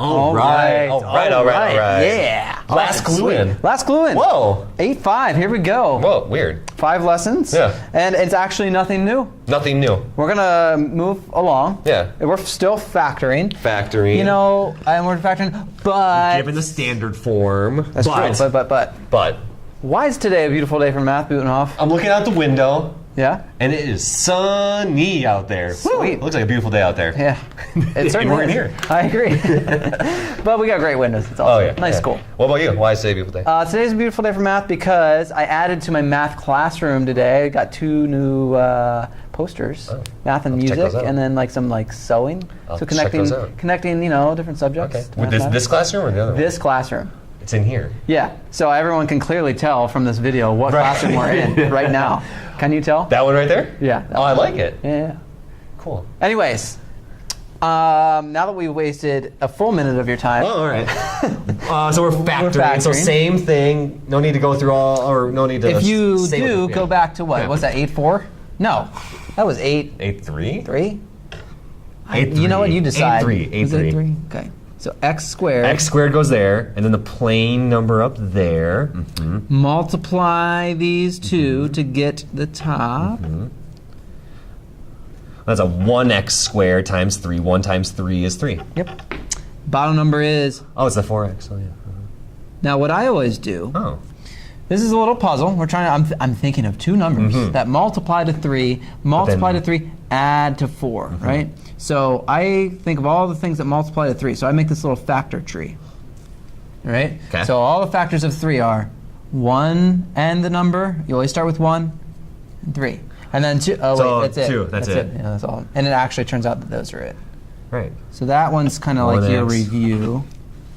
All right. Yeah. Last clue in. Last clue in. Whoa. 8-5. Here we go. Whoa, weird. 5 lessons. Yeah. And it's actually nothing new. Nothing new. We're going to move along. Yeah. We're still factoring. Factoring. You know, and we're factoring, but... Given the standard form. That's true, but. Why is today a beautiful day for math, Butenhoff? I'm looking out the window. Yeah? And it is sunny out there. Sweet. It looks like a beautiful day out there. Yeah. It certainly we're in is. here. I agree. But we got great windows. It's awesome. Nice school. What about you? Why is today a beautiful day? Today's a beautiful day for math because I added to my math classroom today. I got 2 new posters, math and music, and then some sewing. So connecting, different subjects. Okay. With this classroom or the other one? This classroom. It's in here. Yeah. So everyone can clearly tell from this video what classroom we're in right now. Can you tell? That one right there? Yeah. Oh, I like it. Yeah. Cool. Anyways, now that we've wasted a full minute of your time. Oh, all right. So we're factoring. So same thing. No need to go through no need to. If you do, go back to what? Yeah. What's that? 8-4? No, that was 8-3. 3. You know what? You decide. 8-3. Okay. So x squared. X squared goes there, and then the plane number up there. Multiply these two to get the top. That's a 1x squared times 3. 1 times 3 is 3. Yep. Bottom number is? Oh, it's a 4x. Oh, yeah. Now, what I always do. This is a little puzzle. We're trying to. I'm thinking of 2 numbers that multiply to 3, add to 4, right? So I think of all the things that multiply to 3. So I make this little factor tree, right? Okay. So all the factors of 3 are 1 and the number. You always start with 1 and 3. And then 2. Oh, wait, that's it. 2. That's it. Yeah, that's all. And it actually turns out that those are it. Right. So that one's kind of like your review.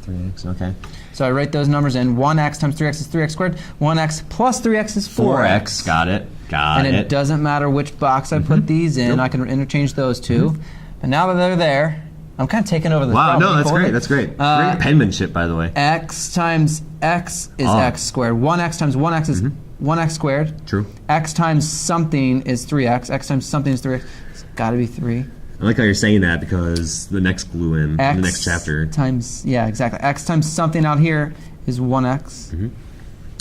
3x, okay. So I write those numbers in. 1x times 3x is 3x squared. 1x plus 3x is 4x. Got it. And it doesn't matter which box I put these in. I can interchange those two. But now that they're there, I'm kind of taking over this problem. Wow, no, that's great. That's great. Great penmanship, by the way. X times x is x squared. 1x times 1x is 1x squared. True. X times something is 3x. X times something is 3x. It's got to be 3. I like how you're saying that because the next glue in the next chapter. Yeah, exactly. X times something out here is 1x.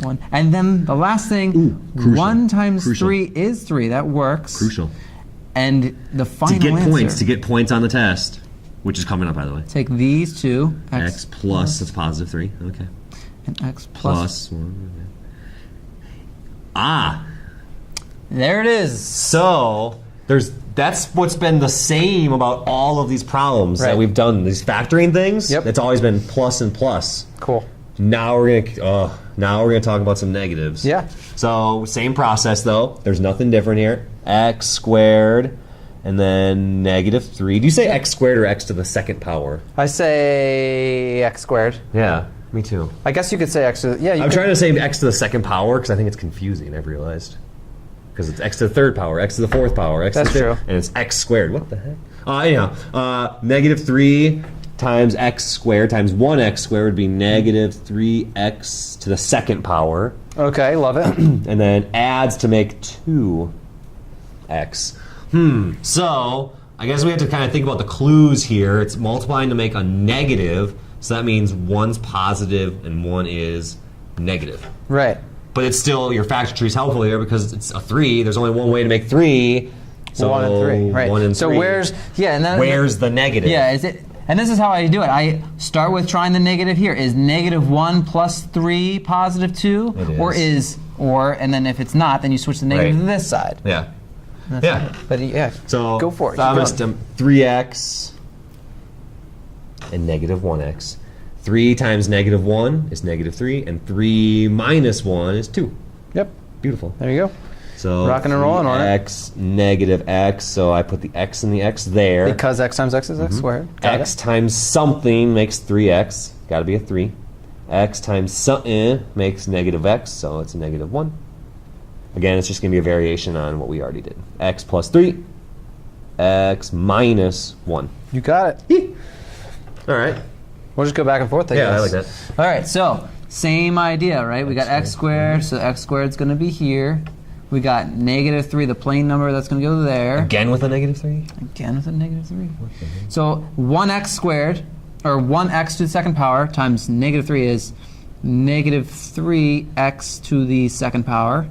1. And then the last thing, 1 times 3 is 3. That works. Crucial. And the final answer. To get points on the test, which is coming up, by the way. Take these two. X plus, that's positive 3. Okay. And x plus 1. There it is. So that's what's been the same about all of these problems that we've done. These factoring things. Yep. It's always been plus and plus. Cool. Now we're gonna talk about some negatives. Yeah. So same process though. There's nothing different here. X squared, and then negative 3. Do you say x squared or x to the second power? I say x squared. Yeah, me too. I guess you could say x to the, I'm trying to say x to the second power because I think it's confusing. I've realized. Because it's x to the third power, x to the fourth power, x to the fifth, true. And it's x squared. What the heck? Anyhow, negative 3 times x squared times 1x squared would be negative 3x to the second power. Okay, love it. And then adds to make 2x. So I guess we have to kind of think about the clues here. It's multiplying to make a negative, so that means 1's positive and 1 is negative. Right. But it's still, your factor tree is helpful here because it's a 3. There's only one way to make 3. So 1 and 3, right. 1 and 3. So where's the negative? Yeah, is it? And this is how I do it. I start with trying the negative here. Is negative 1 plus 3 positive 2? It is. And then if it's not, then you switch the negative to this side. Yeah. But so go for it. Thomas, 3x and negative 1x. 3 times negative 1 is negative 3, and 3 minus 1 is 2. Yep. Beautiful. There you go. So rocking and rolling on it. X, negative x, so I put the x and the x there. Because x times x is x squared. X times something makes 3x. Got to be a 3. X times something makes negative x, so it's a negative 1. Again, it's just going to be a variation on what we already did. X plus 3, x minus 1. You got it. All right. We'll just go back and forth, I guess. Yeah, I like that. All right, so same idea, right? We got x squared, so x squared is going to be here. We got negative 3, the plane number, that's going to go there. Again with a negative 3? Again with a negative 3. So 1x squared or 1x to the second power times negative 3 is negative 3x to the second power.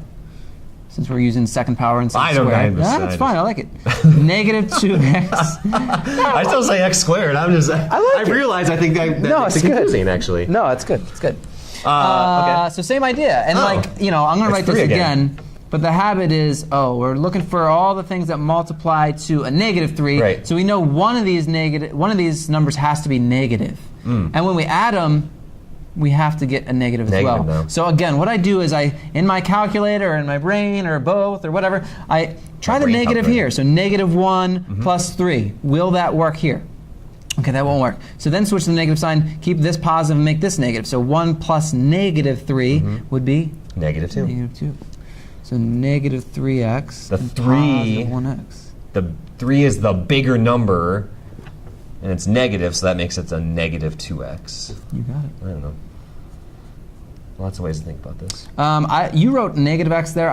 Since we're using second power instead of squared. That's fine, I like it. Negative 2x. I still say x squared. I realize I think that makes it confusing, actually. No, it's good. It's good. Okay. So same idea. And I'm going to write this again. But the habit is, we're looking for all the things that multiply to a negative 3. Right. So we know one of these numbers has to be negative. And when we add them, we have to get a negative as well. Though. So again, what I do is in my calculator or in my brain or both or whatever, I try the negative here. So negative 1 plus 3. Will that work here? Okay, that won't work. So then switch to the negative sign, keep this positive and make this negative. So 1 plus negative 3 would be? Negative 2. Negative 2. So negative 3x the and 3, positive 1x. The 3 is the bigger number, and it's negative, so that makes it a negative 2x. You got it. I don't know. Lots of ways to think about this. You wrote negative x there.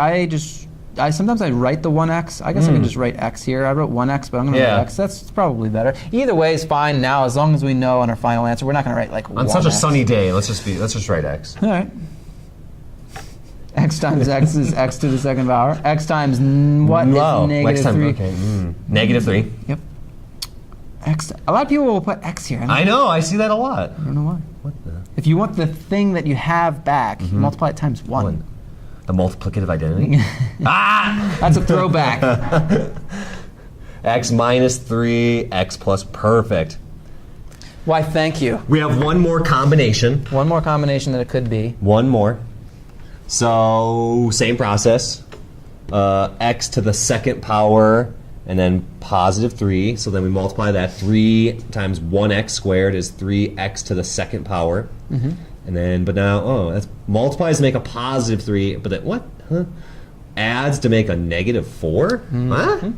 Sometimes I write the 1x. I guess I can just write x here. I wrote 1x, but I'm going to write x. That's probably better. Either way is fine now, as long as we know on our final answer. We're not going to write like 1x. On such a sunny day, let's just write x. All right. X times x is x to the second power. X times what is negative 3? Okay. Negative 3. Yep. X. A lot of people will put x here. I know. I see that a lot. I don't know why. What the? If you want the thing that you have back, you multiply it times 1. The multiplicative identity? That's a throwback. X minus 3, x plus perfect. Why, thank you. We have one more combination. One more combination that it could be. One more. So, same process. X to the second power, and then positive 3. So then we multiply that. 3 times 1x squared is 3x to the second power. And then, but now, that's multiplies to make a positive 3, but then what? Huh? Adds to make a negative 4? Huh?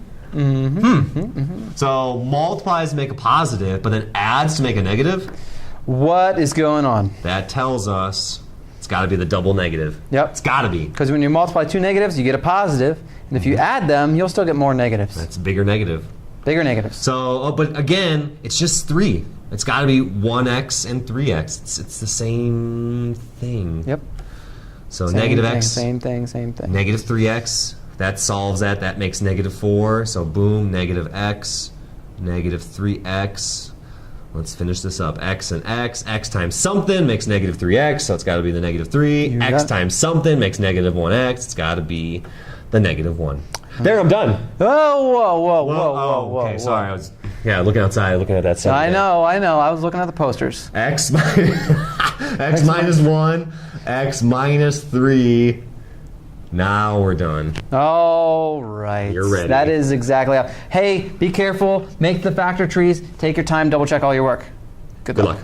So multiplies to make a positive, but then adds to make a negative? What is going on? That tells us it's got to be the double negative. Yep. It's got to be. Because when you multiply two negatives, you get a positive, and if you add them, you'll still get more negatives. That's a bigger negative. Bigger negatives. So, but again, it's just 3. It's got to be 1x and 3x. It's the same thing. Yep. So same negative thing, x. Same thing, same thing. Negative 3x. That solves that. That makes negative 4. So boom, negative x, negative 3x. Let's finish this up. X and x. X times something makes negative 3x, so it's got to be the negative 3. X times something makes negative 1x. It's got to be the negative 1. There, I'm done. Oh, whoa. Okay, sorry. I was looking outside, looking at that stuff. I know. I was looking at the posters. X minus 1, x minus 3. Now we're done. All right. You're ready. That is exactly how. Hey, be careful. Make the factor trees. Take your time. Double check all your work. Good luck.